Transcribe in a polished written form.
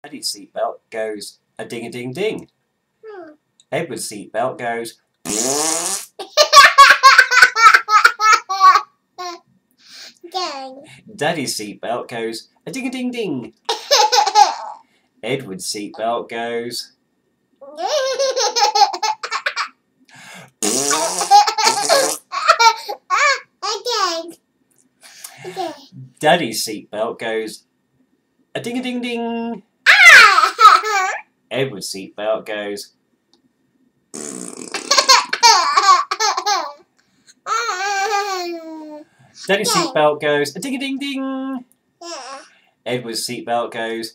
Daddy's seatbelt goes a ding a ding ding. Edward's seatbelt goes. Daddy's seatbelt goes a ding a ding ding. Edward's seatbelt goes. Daddy's seatbelt goes a ding a ding ding. Edward's seatbelt goes. Daddy's seatbelt goes a ding a ding ding. Edward's seatbelt goes.